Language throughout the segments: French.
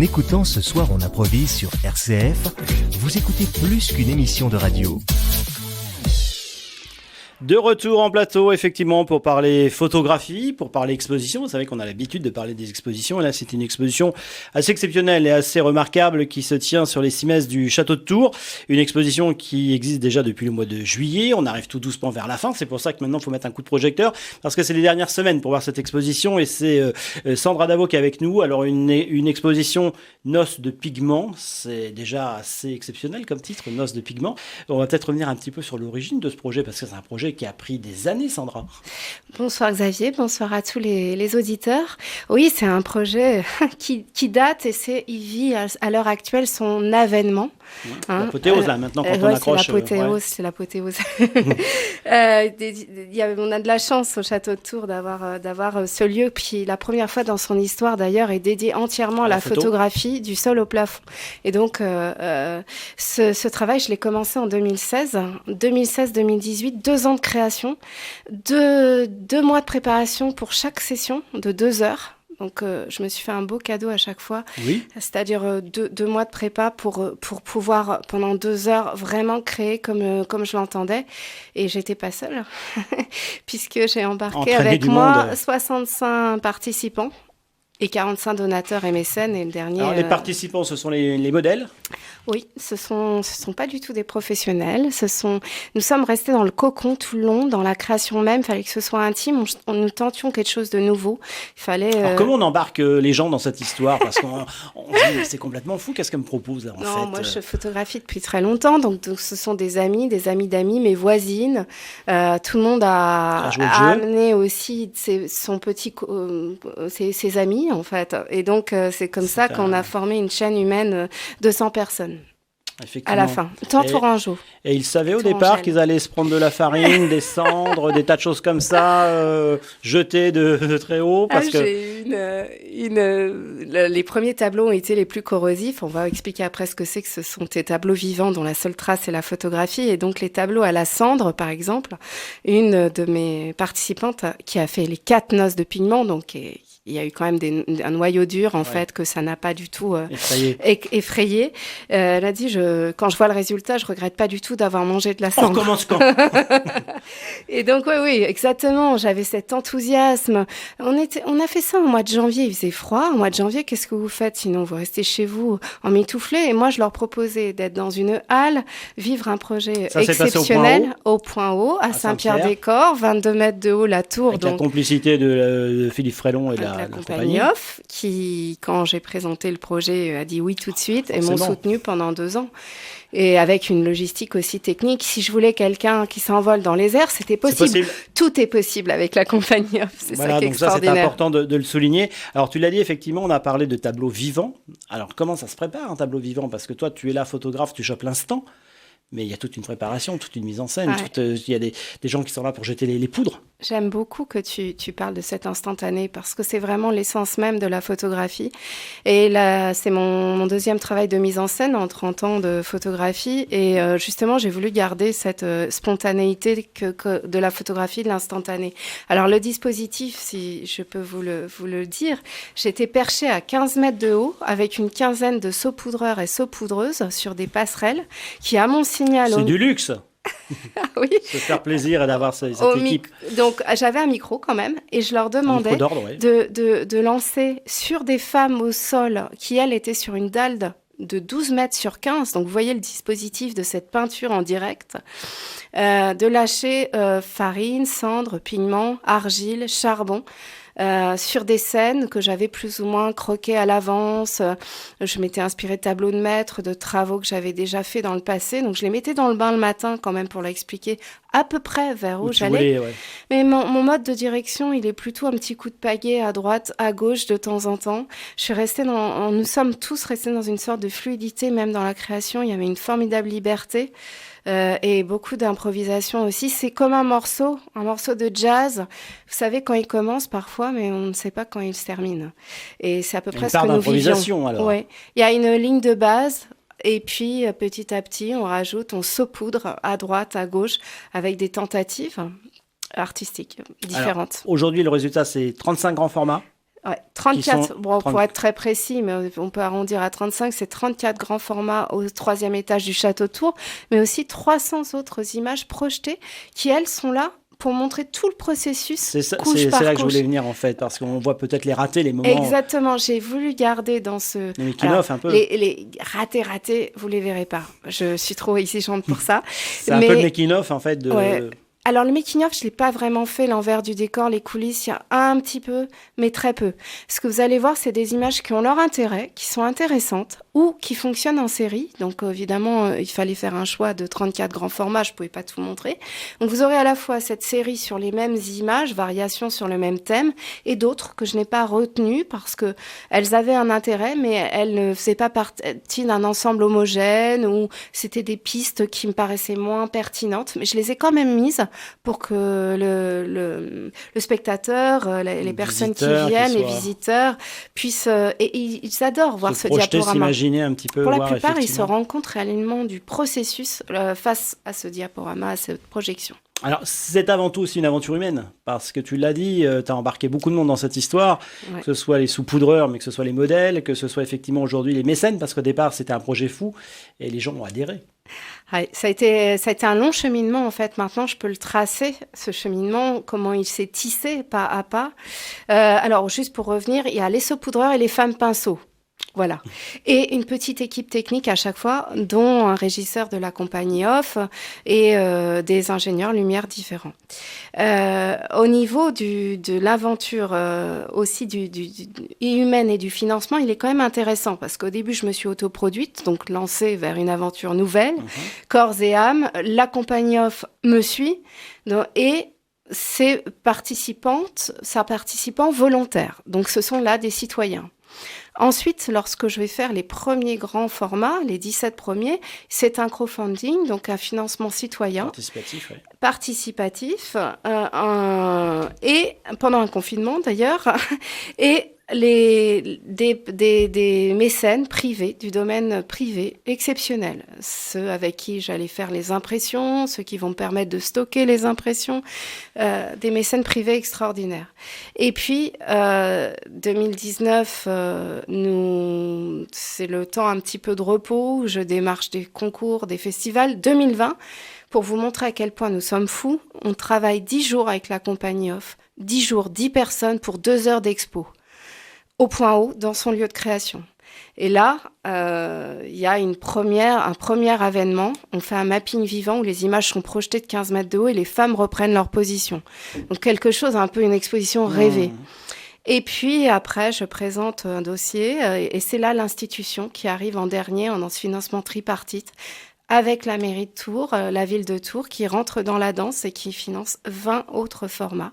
écoutant Ce soir on improvise sur RCF, vous écoutez plus qu'une émission de radio. De retour en plateau, effectivement, pour parler photographie, pour parler exposition. Vous savez qu'on a l'habitude de parler des expositions. Et là, c'est une exposition assez exceptionnelle et assez remarquable qui se tient sur les 6 messes du Château de Tours. Une exposition qui existe déjà depuis le mois de juillet. On arrive tout doucement vers la fin. C'est pour ça que maintenant, il faut mettre un coup de projecteur parce que c'est les dernières semaines pour voir cette exposition. Et c'est Sandra Davo qui est avec nous. Alors, une exposition Noces de pigments. C'est déjà assez exceptionnel comme titre, Noces de pigments. On va peut-être revenir un petit peu sur l'origine de ce projet parce que c'est un projet qui a pris des années, Sandra. Bonsoir Xavier, bonsoir à tous les auditeurs. Oui, c'est un projet qui date et il vit à l'heure actuelle son avènement. L'apothéose, là, maintenant, quand on accroche. C'est l'apothéose. On a de la chance au Château de Tours d'avoir ce lieu qui, la première fois dans son histoire d'ailleurs, est dédié entièrement à la photographie du sol au plafond. Et donc, ce travail, je l'ai commencé en 2016. 2016-2018, 2 ans de création, 2 mois de préparation pour chaque session de 2 heures. Donc, je me suis fait un beau cadeau à chaque fois. Oui. C'est-à-dire 2 mois de prépa pour pouvoir, pendant 2 heures, vraiment créer comme je l'entendais. Et j'étais pas seule, puisque j'ai embarqué avec moi 65 participants et 45 donateurs et mécènes. Et le dernier. Alors, les participants, ce sont les modèles ? Oui, ce sont pas du tout des professionnels. Nous sommes restés dans le cocon tout le long, dans la création même. Il fallait que ce soit intime. Nous tentions quelque chose de nouveau. Il fallait. Alors comment on embarque les gens dans cette histoire ? Parce qu'on dit c'est complètement fou. Qu'est-ce qu'elle me propose là en fait ? Non, moi je photographie depuis très longtemps. Donc ce sont des amis d'amis, mes voisines. Tout le monde a amené aussi ses amis en fait. Et donc c'est comme ça qu'on a formé une chaîne humaine de 100 personnes. À la fin, Tourangeau. Et ils savaient au départ qu'ils allaient se prendre de la farine, des cendres, des tas de choses comme ça, jetées de très haut parce que... Les premiers tableaux ont été les plus corrosifs. On va expliquer après ce que c'est que ce sont des tableaux vivants dont la seule trace est la photographie. Et donc les tableaux à la cendre, par exemple, une de mes participantes qui a fait les 4 noces de pigments, donc il y a eu quand même un noyau dur, en fait, que ça n'a pas du tout effrayé. Elle a dit, quand je vois le résultat, je regrette pas du tout d'avoir mangé de la cendre. On recommence quand ? Et donc, oui, exactement. J'avais cet enthousiasme. On a fait ça au mois de janvier. Il faisait froid. Au mois de janvier, qu'est-ce que vous faites? Sinon, vous restez chez vous en mitouflé. Et moi, je leur proposais d'être dans une halle, vivre un projet exceptionnel au Point Haut, à Saint-Pierre-des-Corps, 22 mètres de haut, la tour. Avec la complicité de Philippe Frélon et la compagnie Off, qui, quand j'ai présenté le projet, a dit oui tout de suite et m'ont soutenu pendant 2 ans. Et avec une logistique aussi technique. Si je voulais quelqu'un qui s'envole dans les airs, c'était possible. Tout est possible avec la compagnie Off. C'est ça qui est extraordinaire. Ça, c'est important de le souligner. Alors, tu l'as dit, effectivement, on a parlé de tableaux vivants. Alors, comment ça se prépare, un tableau vivant ? Parce que toi, tu es là, photographe, tu chopes l'instant. Mais il y a toute une préparation, toute une mise en scène. Il y a des gens qui sont là pour jeter les poudres. J'aime beaucoup que tu parles de cet instantané parce que c'est vraiment l'essence même de la photographie. Et là, c'est mon 2e travail de mise en scène en 30 ans de photographie. Et justement, j'ai voulu garder cette spontanéité de la photographie, de l'instantané. Alors, le dispositif, si je peux vous le dire, j'étais perchée à 15 mètres de haut avec une quinzaine de saupoudreurs et saupoudreuses sur des passerelles qui, à mon signal... C'est du luxe. Oui. Se faire plaisir et d'avoir cette équipe. Donc, j'avais un micro quand même et je leur demandais de lancer sur des femmes au sol qui, elles, étaient sur une dalle de 12 mètres sur 15. Donc, vous voyez le dispositif de cette peinture en direct. De lâcher farine, cendre, pigments, argile, charbon. Sur des scènes que j'avais plus ou moins croquées à l'avance. Je m'étais inspirée de tableaux de maître, de travaux que j'avais déjà fait dans le passé. Donc, je les mettais dans le bain le matin quand même pour l'expliquer à peu près vers où j'allais. Mais mon mode de direction, il est plutôt un petit coup de pagaie à droite, à gauche de temps en temps. Nous sommes tous restés dans une sorte de fluidité, même dans la création. Il y avait une formidable liberté. Et beaucoup d'improvisation aussi. C'est comme un morceau de jazz. Vous savez quand il commence parfois, mais on ne sait pas quand il se termine. Et c'est à peu près ce que nous vivions. Alors. Ouais. Il y a une ligne de base. Et puis, petit à petit, on saupoudre à droite, à gauche, avec des tentatives artistiques différentes. Alors, aujourd'hui, le résultat, c'est 35 grands formats. Ouais, 34, pour être très précis, mais on peut arrondir à 35, c'est 34 grands formats au 3e étage du château de Tours, mais aussi 300 autres images projetées qui, elles, sont là pour montrer tout le processus. C'est là que je voulais venir, en fait, parce qu'on voit peut-être les ratés, les moments... Exactement, j'ai voulu garder dans ce... Les making-of, un peu. Les ratés, vous les verrez pas. Je suis trop exigeante pour ça. C'est un peu le making-of, en fait, de... Ouais. Alors, le making-of, je ne l'ai pas vraiment fait, l'envers du décor, les coulisses, il y a un petit peu, mais très peu. Ce que vous allez voir, c'est des images qui ont leur intérêt, qui sont intéressantes ou qui fonctionnent en série. Donc, évidemment, il fallait faire un choix de 34 grands formats, je ne pouvais pas tout montrer. Donc, vous aurez à la fois cette série sur les mêmes images, variations sur le même thème, et d'autres que je n'ai pas retenues parce qu'elles avaient un intérêt, mais elles ne faisaient pas partie d'un ensemble homogène ou c'était des pistes qui me paraissaient moins pertinentes. Mais je les ai quand même mises pour que le spectateur, les personnes qui viennent, les visiteurs, puissent... et ils adorent voir ce diaporama. S'imaginer un petit peu. Pour la plupart, ils se rendent compte réellement du processus face à ce diaporama, à cette projection. Alors, c'est avant tout aussi une aventure humaine, parce que tu l'as dit, tu as embarqué beaucoup de monde dans cette histoire, ouais. Que ce soit les saupoudreurs, mais que ce soit les modèles, que ce soit effectivement aujourd'hui les mécènes, parce qu'au départ, c'était un projet fou, et les gens ont adhéré. Ouais, ça a été un long cheminement, en fait. Maintenant, je peux le tracer, ce cheminement, comment il s'est tissé pas à pas. Alors, juste pour revenir, il y a les saupoudreurs et les femmes pinceaux. Voilà. Et une petite équipe technique à chaque fois, dont un régisseur de la compagnie off et des ingénieurs lumière différents. Au niveau de l'aventure aussi humaine et du financement, il est quand même intéressant parce qu'au début, je me suis autoproduite, donc lancée vers une aventure nouvelle, corps et âme. La compagnie off me suit et ses participants volontaires. Donc, ce sont là des citoyens. Ensuite, lorsque je vais faire les premiers grands formats, les 17 premiers, c'est un crowdfunding, donc un financement citoyen. Participatif, oui. Participatif, et pendant un confinement d'ailleurs, et des mécènes privés, du domaine privé, exceptionnels. Ceux avec qui j'allais faire les impressions, ceux qui vont me permettre de stocker les impressions, des mécènes privés extraordinaires. Et puis, 2019, c'est le temps un petit peu de repos, où je démarche des concours, des festivals. 2020, pour vous montrer à quel point nous sommes fous, on travaille 10 jours avec la compagnie off, 10 jours, 10 personnes pour 2 heures d'expo. Au point haut, dans son lieu de création. Et là, il y a un premier avènement. On fait un mapping vivant où les images sont projetées de 15 mètres de haut et les femmes reprennent leur position. Donc quelque chose, un peu une exposition rêvée. Et puis après, je présente un dossier et c'est là l'institution qui arrive en dernier dans ce financement tripartite avec la mairie de Tours, la ville de Tours, qui rentre dans la danse et qui finance 20 autres formats,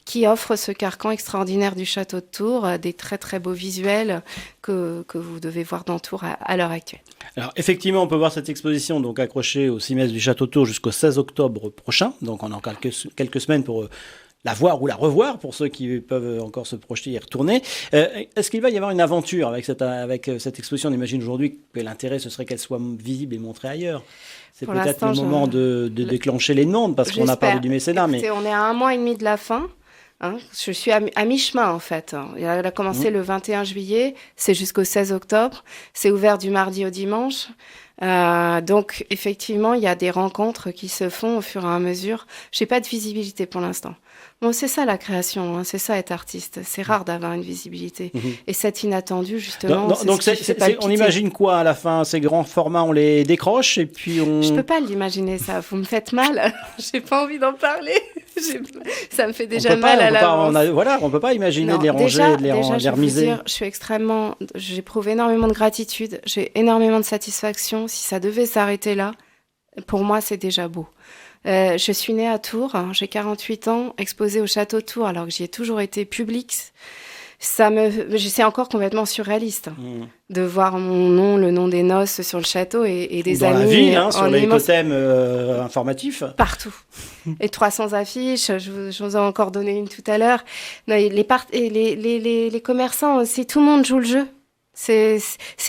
qui offrent ce carcan extraordinaire du château de Tours, des très très beaux visuels que vous devez voir dans Tours à l'heure actuelle. Alors effectivement, on peut voir cette exposition donc accrochée au 6 mètres du château de Tours jusqu'au 16 octobre prochain, donc on a encore quelques semaines pour la voir ou la revoir pour ceux qui peuvent encore se projeter et y retourner. Est-ce qu'il va y avoir une aventure avec cette exposition? On imagine aujourd'hui que l'intérêt, ce serait qu'elle soit visible et montrée ailleurs. C'est pour peut-être le moment de déclencher les demandes, parce qu'on a parlé du mécénat. Écoutez, on est à 1 mois et demi de la fin. Je suis à mi-chemin, en fait. Elle a commencé le 21 juillet, c'est jusqu'au 16 octobre. C'est ouvert du mardi au dimanche. Donc, effectivement, il y a des rencontres qui se font au fur et à mesure. Je n'ai pas de visibilité pour l'instant. Bon, c'est ça la création, c'est ça être artiste. C'est rare d'avoir une visibilité. Et cet inattendu, justement, on imagine quoi à la fin? Ces grands formats, on les décroche et puis on... Je peux pas l'imaginer, ça. Vous me faites mal. J'ai pas envie d'en parler. Ça me fait déjà mal à l'avance. On peut pas imaginer de les ranger, de les remiser. J'éprouve énormément de gratitude. J'ai énormément de satisfaction. Si ça devait s'arrêter là, pour moi, c'est déjà beau. Je suis née à Tours, j'ai 48 ans, exposée au château de Tours alors que j'y ai toujours été publique. C'est encore complètement surréaliste de voir mon nom, le nom des noces sur le château et des dans amis. Dans la ville, sur les totems informatifs. Partout. Et 300 affiches, je vous en ai encore donné une tout à l'heure. Les commerçants aussi, tout le monde joue le jeu. C'est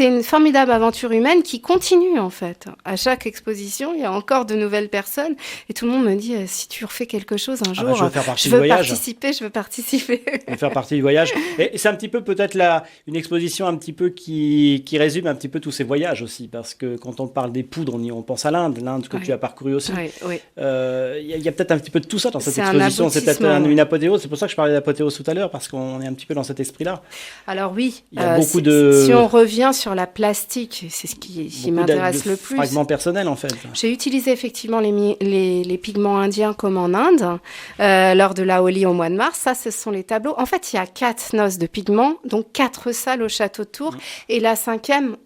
une formidable aventure humaine qui continue en fait. À chaque exposition, il y a encore de nouvelles personnes et tout le monde me dit si tu refais quelque chose un jour, je veux participer. Je veux faire partie du voyage. Et c'est un petit peu peut-être une exposition un petit peu qui résume un petit peu tous ces voyages aussi, parce que quand on parle des poudres, on pense à l'Inde que tu as parcouru aussi. Oui. Il y a peut-être un petit peu de tout ça dans cette exposition. C'est peut-être une apothéose. C'est pour ça que je parlais d'apothéose tout à l'heure, parce qu'on est un petit peu dans cet esprit-là. Alors oui, il y a beaucoup de... Si on revient sur la plastique, c'est ce qui m'intéresse le plus. Fragments personnels, en fait. J'ai utilisé effectivement les pigments indiens comme en Inde, lors de la Holi au mois de mars. Ça, ce sont les tableaux. En fait, il y a 4 noces de pigments, donc 4 salles au château de Tours. Et la 5e,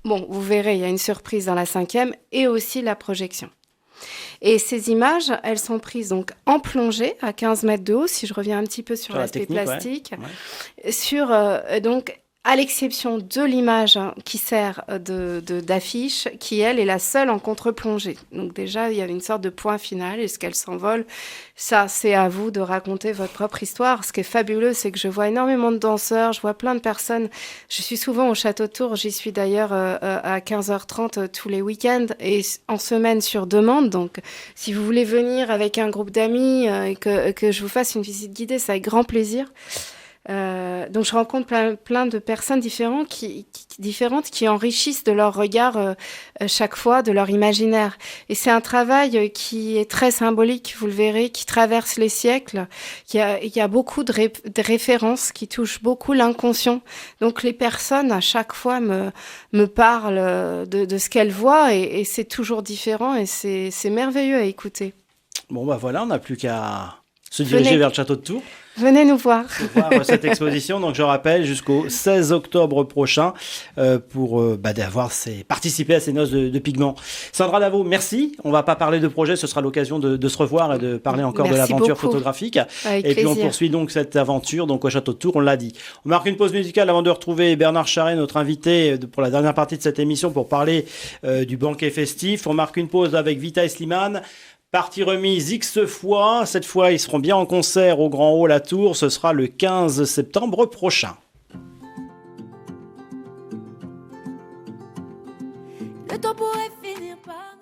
bon, vous verrez, il y a une surprise dans la 5e, et aussi la projection. Et ces images, elles sont prises donc en plongée à 15 mètres de haut, si je reviens un petit peu sur l'aspect plastique, sur donc à l'exception de l'image qui sert d'affiche, qui, elle, est la seule en contre-plongée. Donc déjà, il y avait une sorte de point final. Est-ce qu'elle s'envole ? Ça, c'est à vous de raconter votre propre histoire. Ce qui est fabuleux, c'est que je vois énormément de danseurs, je vois plein de personnes. Je suis souvent au Château de Tours, j'y suis d'ailleurs à 15h30 tous les week-ends et en semaine sur demande. Donc, si vous voulez venir avec un groupe d'amis et que je vous fasse une visite guidée, c'est avec grand plaisir. Donc je rencontre plein de personnes différentes qui enrichissent de leur regard chaque fois, de leur imaginaire. Et c'est un travail qui est très symbolique, vous le verrez, qui traverse les siècles. Il y a beaucoup de références qui touchent beaucoup l'inconscient. Donc les personnes à chaque fois me parlent de ce qu'elles voient et c'est toujours différent et c'est merveilleux à écouter. Bon bah voilà, on n'a plus qu'à se diriger vers le château de Tours. Venez nous voir. Cette exposition. Donc, je rappelle, jusqu'au 16 octobre prochain pour participer à ces noces de pigments. Sandra Davo, merci. On ne va pas parler de projet. Ce sera l'occasion de se revoir et de parler encore de l'aventure photographique. Avec et plaisir. Puis, on poursuit donc cette aventure donc au Château de Tours. On l'a dit. On marque une pause musicale avant de retrouver Bernard Charret, notre invité pour la dernière partie de cette émission pour parler du banquet festif. On marque une pause avec Vita et Slimane. Partie remise X fois. Cette fois, ils seront bien en concert au Grand Hall à Tours. Ce sera le 15 septembre prochain. Le temps pourrait finir par